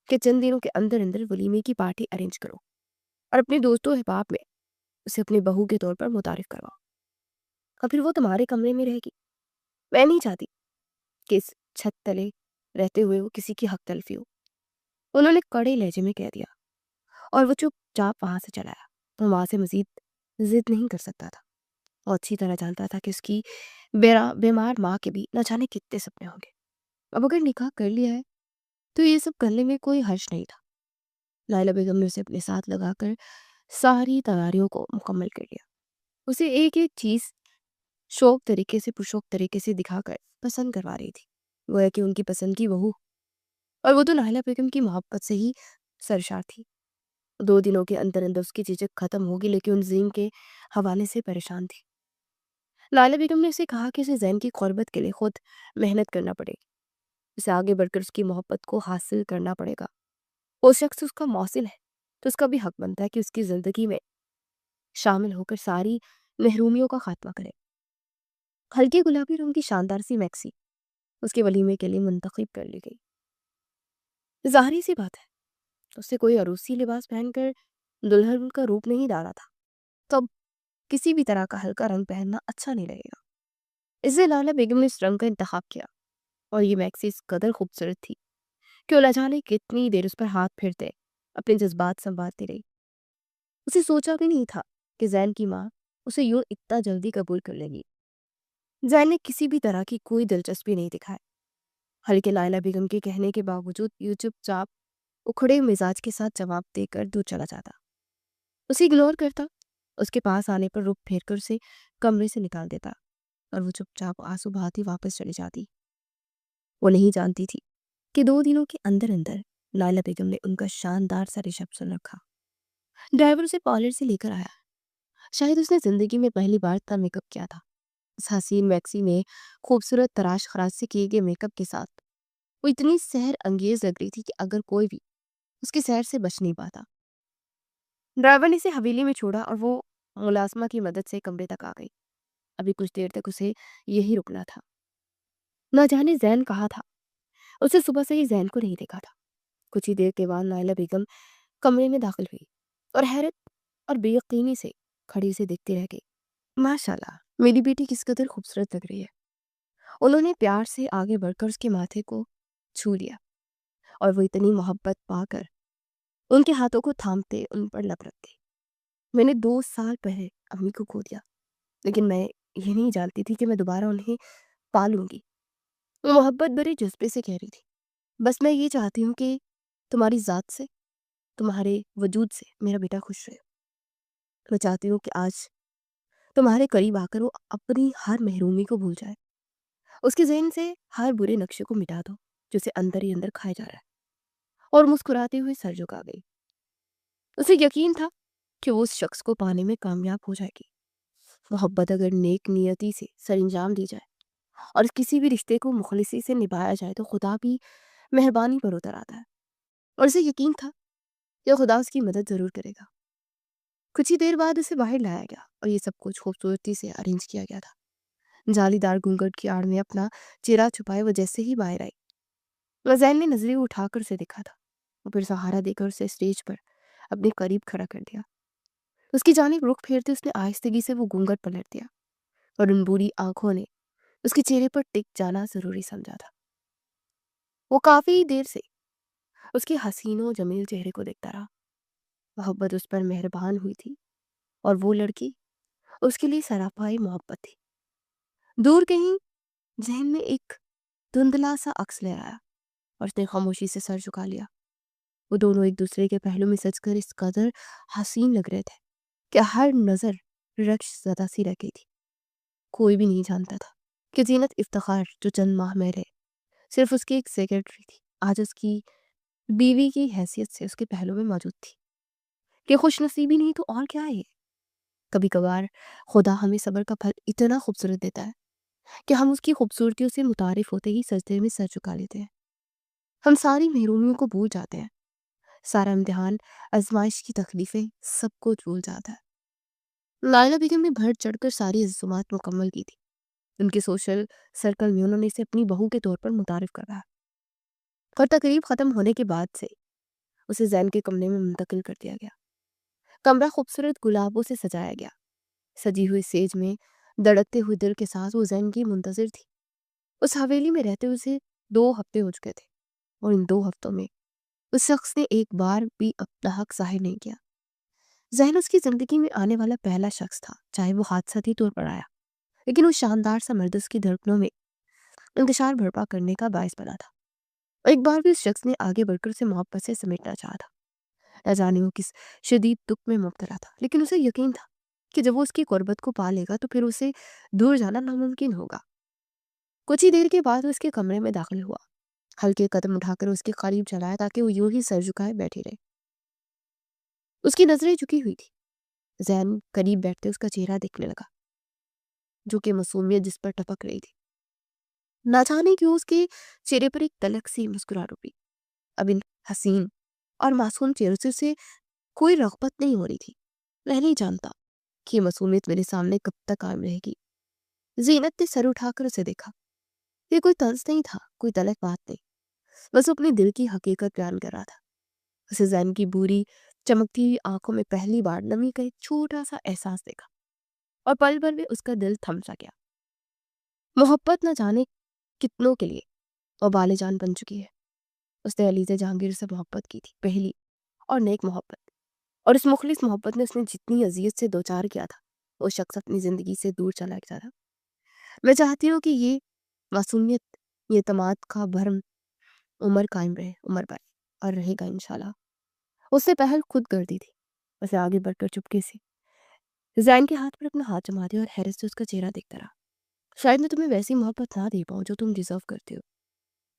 کہ چند دنوں کے اندر اندر ولیمے کی پارٹی ارینج کرو، اور اپنے دوستوں احباب میں اسے اپنی بہو کے طور پر متعارف کرواؤ، اور پھر وہ تمہارے کمرے میں رہے گی۔ میں نہیں چاہتی کہ اس چھت تلے رہتے ہوئے وہ کسی کی حق تلفی ہو۔ انہوں نے کڑے لہجے میں کہہ دیا، اور وہ چپ چاپ وہاں سے چلا آیا۔ وہاں سے مزید ضد نہیں کر سکتا تھا، اور اچھی طرح جانتا تھا کہ اس کی بیمار ماں کے بھی نہ جانے کتنے سپنے ہوں گے۔ اب اگر نکاح کر لیا ہے تو یہ سب کرنے میں کوئی حرج نہیں تھا۔ نائلہ بیگم نے اسے اپنے ساتھ لگا کر ساری تیاریوں کو مکمل کر لیا۔ اسے ایک ایک چیز شوق طریقے سے پرشوق طریقے سے دکھا کر پسند کروا رہی تھی، گویا کہ ان کی پسند کی بہو، اور وہ تو نائلہ بیگم کی محبت سے ہی سرشار تھی۔ 2 دنوں کے اندر اندر اس کی جھجک ختم ہوگی، لیکن ان زین کے حوالے سے پریشان تھی۔ لالہ بیگم نے اسے کہا کہ اسے زین کی قربت کے لیے خود محنت کرنا پڑے گی، اسے آگے بڑھ کر اس کی محبت کو حاصل کرنا پڑے گا۔ وہ شخص اس کا موصل ہے تو اس کا بھی حق بنتا ہے کہ اس کی زندگی میں شامل ہو کر ساری محرومیوں کا خاتمہ کرے۔ ہلکی گلابی رنگ کی شاندار سی میکسی اس کے ولیمے کے لیے منتخب کر لی گئی۔ ظاہری سی بات ہے، اسے کوئی عروسی لباس پہن کر دلہن کا روپ نہیں ڈالا تھا، تو اب کسی بھی طرح کا ہلکا رنگ پہننا اچھا نہیں لگے گا۔ اس سے لالہ بیگم نے اس رنگ کا انتخاب کیا، اور یہ میکسی اس قدر خوبصورت تھی کہ وہ نہ جانے کتنی دیر اس پر ہاتھ پھرتے اپنے جذبات سنبھالتی رہی۔ اسے سوچا بھی نہیں تھا کہ زین کی ماں اسے یوں اتنا جلدی قبول کر لے گی۔ زین نے کسی بھی طرح کی کوئی دلچسپی نہیں دکھائی، حالانکہ لائلہ بیگم کے کہنے کے باوجود یوں چپ چاپ اکھڑے مزاج کے ساتھ جواب دے کر دور چلا جاتا، اسے اگنور کرتا، اس کے پاس آنے پر رخ پھیر کر اسے کمرے سے نکال دیتا، اور وہ چپ چاپ آنسو بہاتی واپس چلی جاتی۔ وہ نہیں جانتی تھی کہ 2 دنوں کے اندر اندر لائلہ بیگم نے ان کا شاندار سا ریسپشن رکھا۔ ڈرائیور اسے پارلر سے لے کر آیا۔ شاید اس نے زندگی میں پہلی بار اتنا میک اپ کیا تھا۔ اس حسین میکسی میں خوبصورت تراش خراش سے کیے گئے میک اپ کے ساتھ وہ اتنی سحر انگیز لگ رہی تھی کہ اگر کوئی بھی اس کی سحر سے بچ نہیں پاتا۔ ڈرائیور نے اسے حویلی میں چھوڑا اور وہ ملازمہ کی مدد سے کمرے تک آ گئی۔ ابھی کچھ دیر تک اسے یہی رکنا تھا۔ نہ جانے زین کہا تھا، اسے صبح سے ہی زین کو نہیں دیکھا تھا۔ کچھ ہی دیر کے بعد نائلہ بیگم کمرے میں داخل ہوئی اور حیرت اور بے یقینی سے کھڑی اسے دیکھتی رہ گئی۔ ماشاءاللہ، میری بیٹی کس قدر خوبصورت لگ رہی ہے۔ انہوں نے پیار سے آگے بڑھ کر اس کے ماتھے کو چھو لیا اور وہ اتنی محبت پا کر ان کے ہاتھوں کو تھامتے ان پر لب رکھ گئی۔ میں نے 2 سال پہلے امی کو کھو دیا، لیکن میں یہ نہیں جانتی تھی کہ میں دوبارہ انہیں پالوں گی۔ وہ محبت بھرے جذبے سے کہہ رہی تھی، بس میں یہ چاہتی ہوں کہ تمہاری ذات سے، تمہارے وجود سے میرا بیٹا خوش رہے۔ میں چاہتی ہوں کہ آج تمہارے قریب آ کر وہ اپنی ہر محرومی کو بھول جائے، اس کے ذہن سے ہر برے نقشے کو مٹا دو جو اسے اندر ہی اندر کھائے جا رہا ہے۔ اور مسکراتے ہوئے سر جھکا گئی۔ اسے یقین تھا کہ وہ اس شخص کو پانے میں کامیاب ہو جائے گی۔ محبت اگر نیک نیتی سے سر انجام دی جائے اور کسی بھی رشتے کو مخلصی سے نبھایا جائے تو خدا بھی مہربانی پر اتر آتا ہے، اور اسے یقین تھا کہ خدا اس کی مدد ضرور کرے گا۔ کچھ ہی دیر بعد اسے باہر لایا گیا اور یہ سب کچھ خوبصورتی سے ارینج کیا گیا تھا۔ جالی دار گھونگھٹ کی آڑ میں اپنا چہرہ چھپائے وہ جیسے ہی باہر آئی، وزین نے نظریں اٹھا کر اسے دیکھا تھا اور پھر سہارا دے کر اسے اسٹیج پر اپنے قریب کھڑا کر دیا۔ اس کی جانب رخ پھیرتے اس نے آہستگی سے وہ گھونگھٹ پلٹ دیا اور ان بوڑھی آنکھوں نے اس کے چہرے پر ٹک جانا ضروری سمجھا تھا۔ وہ کافی دیر سے اس کے حسین و جمیل چہرے کو دیکھتا رہا۔ محبت اس پر مہربان ہوئی تھی اور وہ لڑکی اس کے لیے سراپائی محبت تھی۔ دور کہیں ذہن میں ایک دھندلا سا عکس لے آیا اور اس نے خاموشی سے سر جھکا لیا۔ وہ دونوں ایک دوسرے کے پہلو میں سج کر اس قدر حسین لگ رہے تھے کہ ہر نظر رقص زدہ سی رہ گئی تھی۔ کوئی بھی نہیں جانتا تھا کہ زینت افتخار جو چند ماہ میں رہے صرف اس کی ایک سیکرٹری تھی، آج اس کی بیوی کی حیثیت سے اس کے پہلو میں موجود تھی۔ کہ خوش نصیبی نہیں تو اور کیا ہے یہ؟ کبھی کبھار خدا ہمیں صبر کا پھل اتنا خوبصورت دیتا ہے کہ ہم اس کی خوبصورتیوں سے متعارف ہوتے ہی سجدے میں سر جھکا لیتے ہیں۔ ہم ساری محرومیوں کو بھول جاتے ہیں، سارا امتحان، آزمائش کی تکلیفیں، سب کو بھول جاتا ہے۔ لائلہ بیگم نے بڑھ چڑھ کر ساری عزومات مکمل کی تھی۔ ان کے سوشل سرکل میں انہوں نے اسے اپنی بہو کے طور پر متعارف کرایا اور تقریب ختم ہونے کے بعد سے اسے زین کے کمرے میں منتقل کر دیا گیا۔ کمرہ خوبصورت گلابوں سے سجایا گیا۔ سجی ہوئی سیج میں دھڑکتے ہوئے دل کے ساتھ وہ زین کی منتظر تھی۔ اس حویلی میں رہتے اسے 2 ہفتے ہو چکے تھے اور ان 2 ہفتوں میں اس شخص نے ایک بار بھی اپنا حق ظاہر نہیں کیا۔ زین اس کی زندگی میں آنے والا پہلا شخص تھا، چاہے وہ حادثاتی طور پر آیا، لیکن وہ شاندار سا مرد اس کی دھڑکنوں میں انتشار بھرپا کرنے کا باعث بنا تھا۔ اور ایک بار بھی اس شخص نے آگے بڑھ کر اسے محبت سے سمیٹنا چاہا تھا۔ نہ جانے وہ کس شدید دکھ میں مبتلا تھا، لیکن اسے یقین تھا کہ جب وہ اس کی قربت کو پا لے گا تو پھر اسے دور جانا ناممکن ہوگا۔ کچھ ہی دیر کے بعد وہ اس کے کمرے میں داخل ہوا، ہلکے قدم اٹھا کر اس کے قریب چلایا تاکہ وہ یوں ہی سر جھکائے بیٹھی رہے۔ اس کی نظریں جھکی ہوئی تھی۔ زین قریب بیٹھتے اس کا چہرہ دیکھنے لگا جو کہ معصومیت جس پر ٹپک رہی تھی۔ نہ جانے کیوں اس کے چہرے پر ایک تلک سی مسکراہٹ اٹھی۔ اب ان حسین اور معصوم چہروں سے اسے کوئی رغبت نہیں ہو رہی تھی۔ میں نہیں جانتا کہ یہ معصومیت میرے سامنے کب تک قائم رہے گی۔ زینت نے سر اٹھا کر اسے دیکھا۔ یہ کوئی طنز نہیں تھا، کوئی تلک بات نہیں، بس وہ اپنے دل کی حقیقت بیان کر رہا تھا۔ اسے زین کی بری چمکتی ہوئی آنکھوں میں پہلی بار نمی کا ایک چھوٹا سا احساس دیکھا اور پل بھر میں اس کا دل تھم سا گیا۔ محبت نہ جانے کتنوں کے لیے وبال جان بن چکی ہے۔ اس نے علیزہ جہانگیر سے محبت کی تھی، پہلی اور نیک محبت، اور اس مخلص محبت نے اس نے جتنی اذیت سے دوچار کیا تھا وہ شخص اپنی زندگی سے دور چلا گیا تھا۔ میں چاہتی ہوں کہ یہ معصومیت، یہ اعتماد کا بھرم عمر قائم رہے، عمر بھر، اور رہے گا انشاءاللہ۔ اس سے پہل خود کر دی تھی۔ اسے آگے بڑھ کر چپکے سے زین کے ہاتھ پر اپنا ہاتھ جما دیا اور حیرت سے اس کا چہرہ دیکھتا رہا۔ شاید میں تمہیں ویسی محبت نہ دے پاؤں جو تم ڈیزرو کرتے ہو،